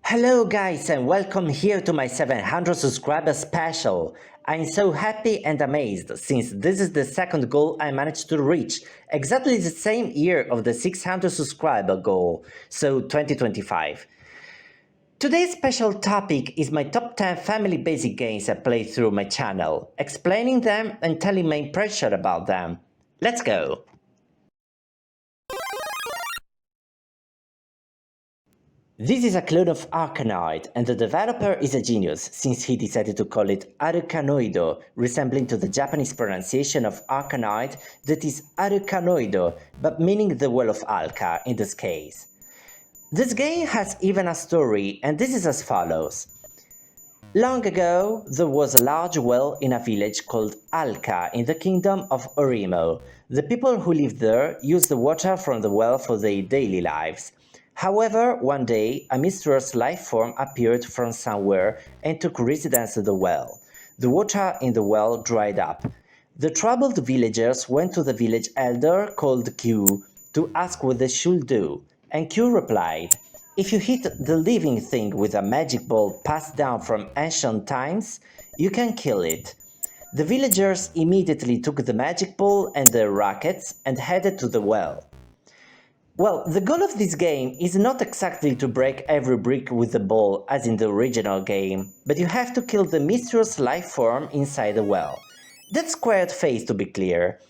Hello guys and welcome here to my 700 subscribers special. I'm so happy and amazed since this is the second goal I managed to reach, exactly the same year of the 600 subscriber goal, so 2025. Today's special topic is my top 10 family basic games I played through my channel, explaining them and telling my impression about them. Let's go! This is a clone of Arkanoid, and the developer is a genius, since he decided to call it Arkanoido, resembling to the Japanese pronunciation of Arkanoid that is Arkanoido, but meaning the well of Alka in this case. This game has even a story, and this is as follows. Long ago, there was a large well in a village called Alka in the kingdom of Orimo. The people who lived there used the water from the well for their daily lives. However, one day, a mysterious life form appeared from somewhere and took residence at the well. The water in the well dried up. The troubled villagers went to the village elder called Q to ask what they should do, and Q replied, "If you hit the living thing with a magic ball passed down from ancient times, you can kill it." The villagers immediately took the magic ball and their rackets and headed to the well. Well, the goal of this game is not exactly to break every brick with the ball as in the original game, but you have to kill the mysterious life form inside the well. That's squared face to be clear.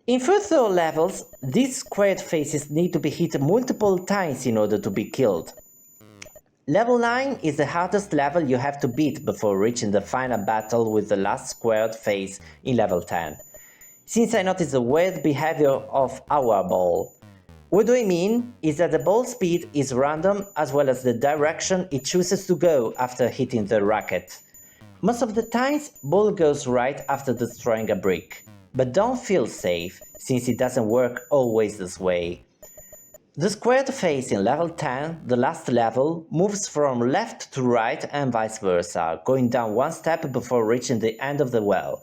In further levels, these squared faces need to be hit multiple times in order to be killed. Level 9 is the hardest level you have to beat before reaching the final battle with the last squared face in level 10. Since I noticed the weird behavior of our ball. What do I mean is that the ball speed is random as well as the direction it chooses to go after hitting the racket. Most of the times, ball goes right after destroying a brick, but don't feel safe since it doesn't work always this way. The squared face in level 10, the last level, moves from left to right and vice versa, going down one step before reaching the end of the well.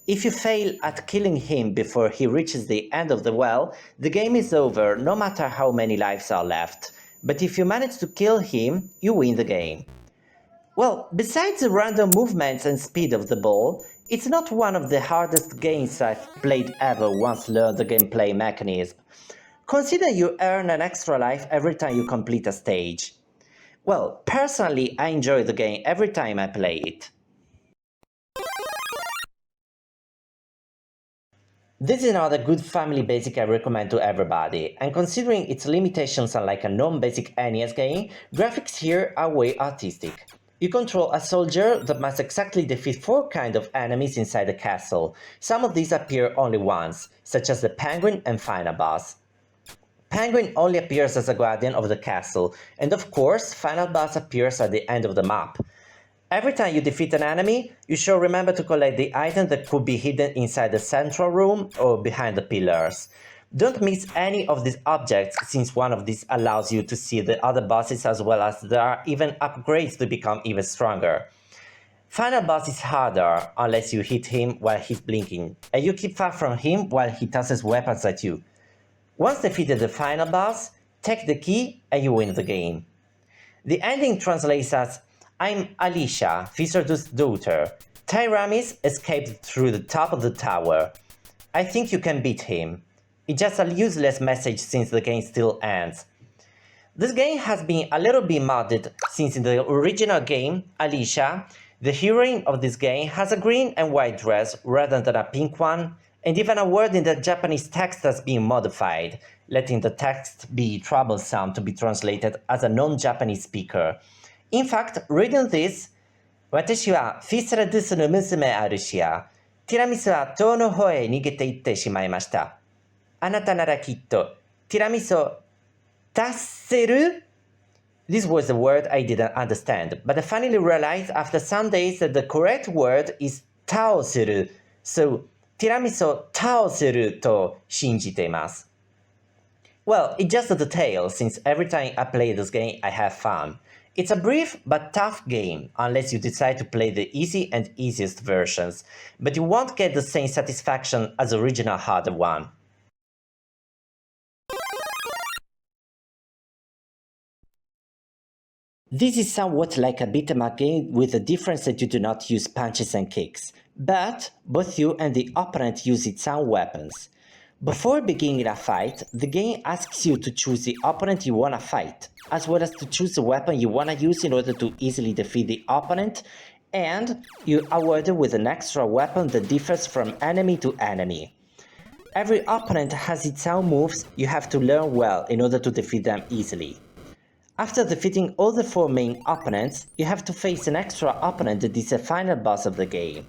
If you fail at killing him before he reaches the end of the well, the game is over no matter how many lives are left, but if you manage to kill him, you win the game. Well, besides the random movements and speed of the ball, it's not one of the hardest games I've played ever once learned the gameplay mechanism. Consider you earn an extra life every time you complete a stage. Well, personally I enjoy the game every time I play it. This is another good family basic I recommend to everybody, and considering its limitations unlike a non-basic NES game, graphics here are way artistic. You control a soldier that must exactly defeat 4 kinds of enemies inside the castle. Some of these appear only once, such as the penguin and final boss. Penguin only appears as a guardian of the castle, and of course, final boss appears at the end of the map. Every time you defeat an enemy, you should remember to collect the item that could be hidden inside the central room or behind the pillars. Don't miss any of these objects, since one of these allows you to see the other bosses as well as there are even upgrades to become even stronger. Final boss is harder unless you hit him while he's blinking, and you keep far from him while he tosses weapons at you. Once defeated the final boss, take the key and you win the game. The ending translates as, "I'm Alicia, Fisardus' daughter. Tyramis escaped through the top of the tower. I think you can beat him." It's just a useless message since the game still ends. This game has been a little bit modded since in the original game, Alicia, the heroine of this game, has a green and white dress rather than a pink one, and even a word in the Japanese text has been modified, letting the text be troublesome to be translated as a non-Japanese speaker. In fact, reading this, 私はフィスラドゥスの娘アルシア。ティラミスは塔の方へ逃げていってしまいました。あなたならきっとティラミスを達せる? This was a word I didn't understand, but I finally realized after some days that the correct word is 倒せる. So, ティラミスを倒せると信じています。Well, it's just a detail, since every time I play this game I have fun. It's a brief but tough game, unless you decide to play the easy and easiest versions, but you won't get the same satisfaction as the original harder one. This is somewhat like a beat-em-up game with the difference that you do not use punches and kicks, but both you and the opponent use its own weapons. Before beginning a fight, the game asks you to choose the opponent you wanna fight, as well as to choose the weapon you wanna use in order to easily defeat the opponent, and you are awarded with an extra weapon that differs from enemy to enemy. Every opponent has its own moves you have to learn well in order to defeat them easily. After defeating all the 4 main opponents, you have to face an extra opponent that is the final boss of the game.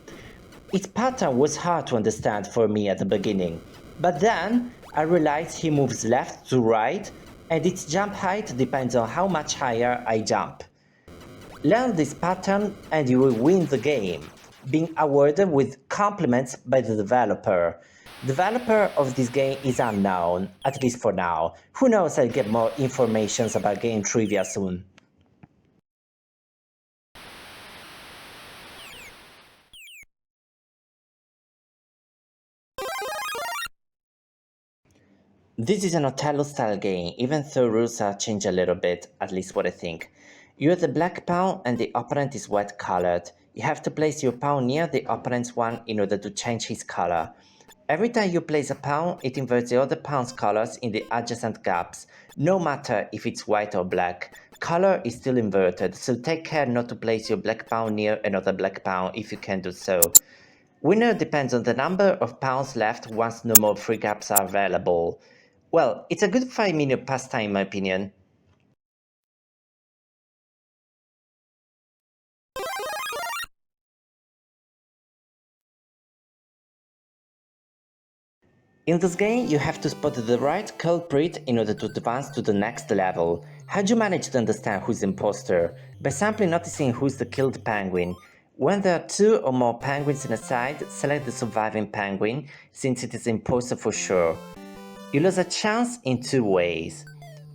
Its pattern was hard to understand for me at the beginning, but then I realized he moves left to right, and its jump height depends on how much higher I jump. Learn this pattern and you will win the game, being awarded with compliments by the developer. Developer of this game is unknown, at least for now. Who knows, I'll get more information about game trivia soon. This is an Othello style game, even though rules are changed a little bit, at least what I think. You are the black pawn and the opponent is white colored. You have to place your pawn near the opponent's one in order to change his color. Every time you place a pawn, it inverts the other pawn's colors in the adjacent gaps, no matter if it's white or black. Color is still inverted, so take care not to place your black pawn near another black pawn if you can do so. Winner depends on the number of pawns left once no more free gaps are available. Well, it's a good 5-minute pastime in my opinion. In this game, you have to spot the right culprit in order to advance to the next level. How do you manage to understand who's the imposter? By simply noticing who's the killed penguin. When there are 2 or more penguins in a side, select the surviving penguin, since it is the imposter for sure. You lose a chance in 2 ways.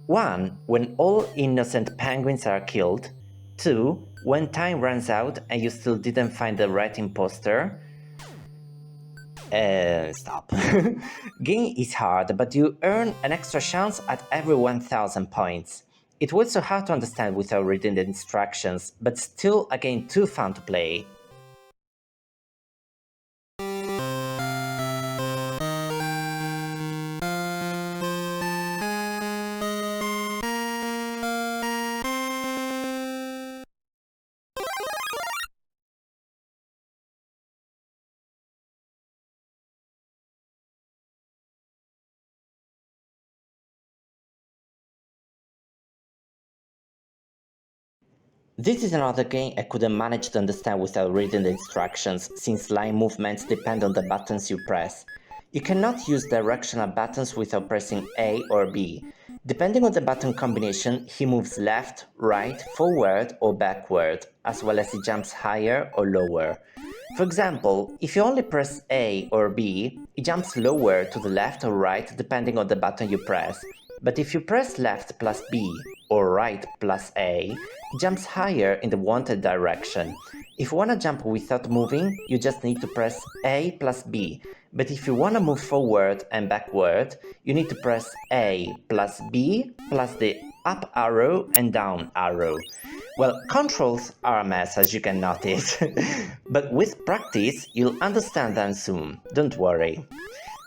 1. When all innocent penguins are killed. 2. When time runs out and you still didn't find the right imposter. Stop. Game is hard, but you earn an extra chance at every 1000 points. It was so hard to understand without reading the instructions, but still a game too fun to play. This is another game I couldn't manage to understand without reading the instructions, since line movements depend on the buttons you press. You cannot use directional buttons without pressing A or B. Depending on the button combination, he moves left, right, forward or backward, as well as he jumps higher or lower. For example, if you only press A or B, it jumps lower to the left or right depending on the button you press. But if you press left plus B or right plus A, it jumps higher in the wanted direction. If you want to jump without moving, you just need to press A plus B. But if you want to move forward and backward, you need to press A plus B plus the up arrow and down arrow. Well, controls are a mess, as you can notice. But with practice, you'll understand them soon, don't worry.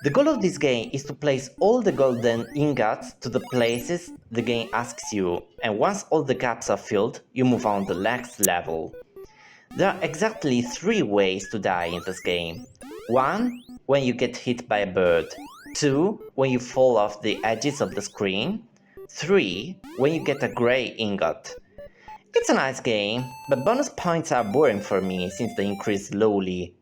The goal of this game is to place all the golden ingots to the places the game asks you, and once all the gaps are filled, you move on to the next level. There are exactly 3 ways to die in this game. 1. When you get hit by a bird. 2. When you fall off the edges of the screen. 3. When you get a grey ingot. It's a nice game, but bonus points are boring for me since they increase slowly.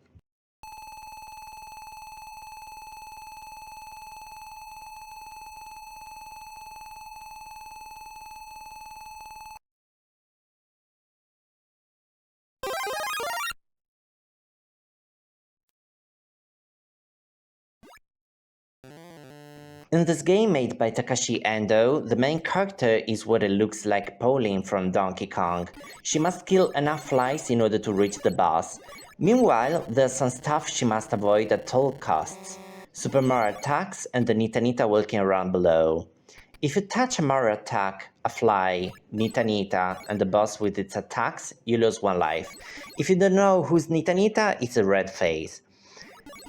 In this game made by Takashi Endo, the main character is what it looks like Pauline from Donkey Kong. She must kill enough flies in order to reach the boss. Meanwhile, there's some stuff she must avoid at all costs. Super Mario attacks and the Nita Nita walking around below. If you touch a Mario attack, a fly, Nita Nita, and the boss with its attacks, you lose 1 life. If you don't know who's Nita Nita, it's a red face.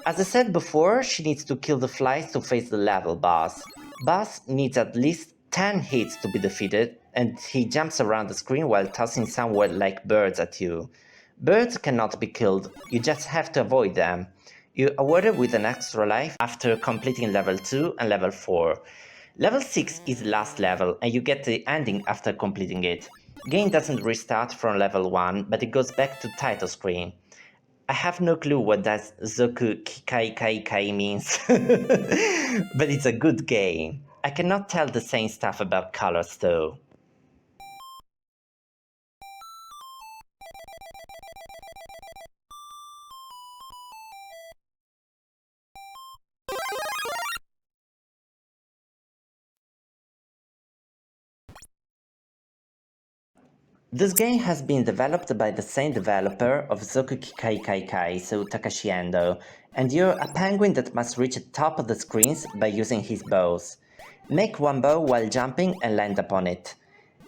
As I said before, she needs to kill the flies to face the level boss. Boss needs at least 10 hits to be defeated, and he jumps around the screen while tossing somewhat like birds at you. Birds cannot be killed, you just have to avoid them. You're awarded with an extra life after completing level 2 and level 4. Level 6 is the last level, and you get the ending after completing it. Game doesn't restart from level 1, but it goes back to title screen. I have no clue what that Zoku Kikai Kai Kai means, but it's a good game. I cannot tell the same stuff about colors though. This game has been developed by the same developer of Zoku Kikai Kai Kai, so Takashi Endo, and you're a penguin that must reach the top of the screens by using his bows. Make one bow while jumping and land upon it.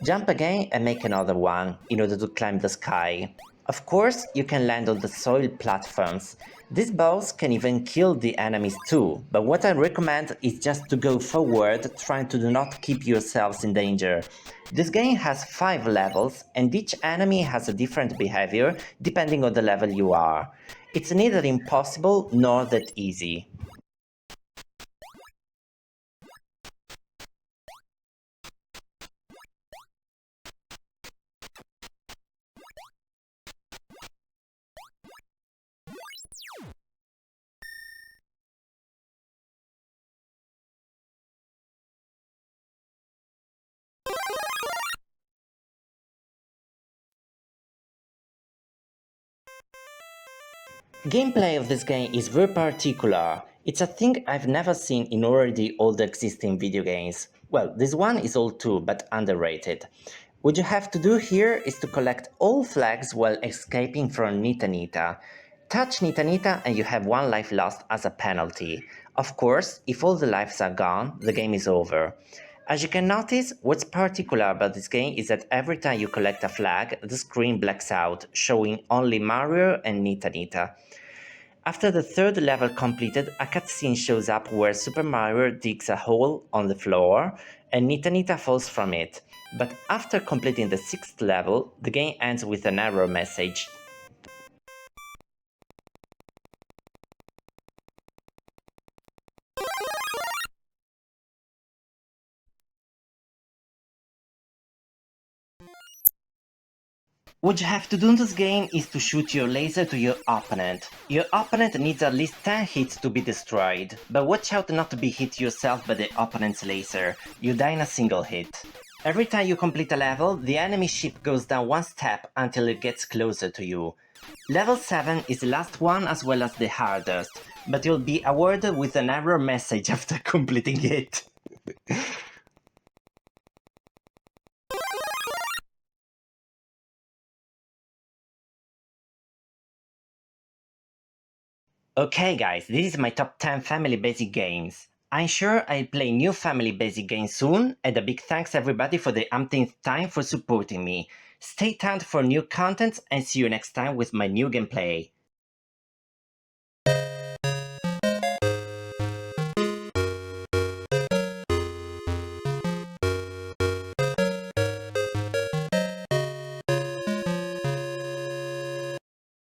Jump again and make another one in order to climb the sky. Of course, you can land on the soil platforms. These bows can even kill the enemies too, but what I recommend is just to go forward, trying to do not keep yourselves in danger. This game has 5 levels, and each enemy has a different behavior depending on the level you are. It's neither impossible nor that easy. Gameplay of this game is very particular. It's a thing I've never seen in already all the existing video games. Well, this one is old too, but underrated. What you have to do here is to collect all flags while escaping from Nita Nita. Touch Nita Nita and you have 1 life lost as a penalty. Of course, if all the lives are gone, the game is over. As you can notice, what's particular about this game is that every time you collect a flag, the screen blacks out, showing only Mario and Nita Nita. After the 3rd level completed, a cutscene shows up where Super Mario digs a hole on the floor and Nita Nita falls from it. But after completing the 6th level, the game ends with an error message. What you have to do in this game is to shoot your laser to your opponent. Your opponent needs at least 10 hits to be destroyed, but watch out not to be hit yourself by the opponent's laser. You die in a single hit. Every time you complete a level, the enemy ship goes down 1 step until it gets closer to you. Level 7 is the last one as well as the hardest, but you'll be awarded with an error message after completing it. Okay guys, this is my top 10 family basic games. I'm sure I'll play new family basic games soon, and a big thanks everybody for the umpteenth time for supporting me. Stay tuned for new content and see you next time with my new gameplay.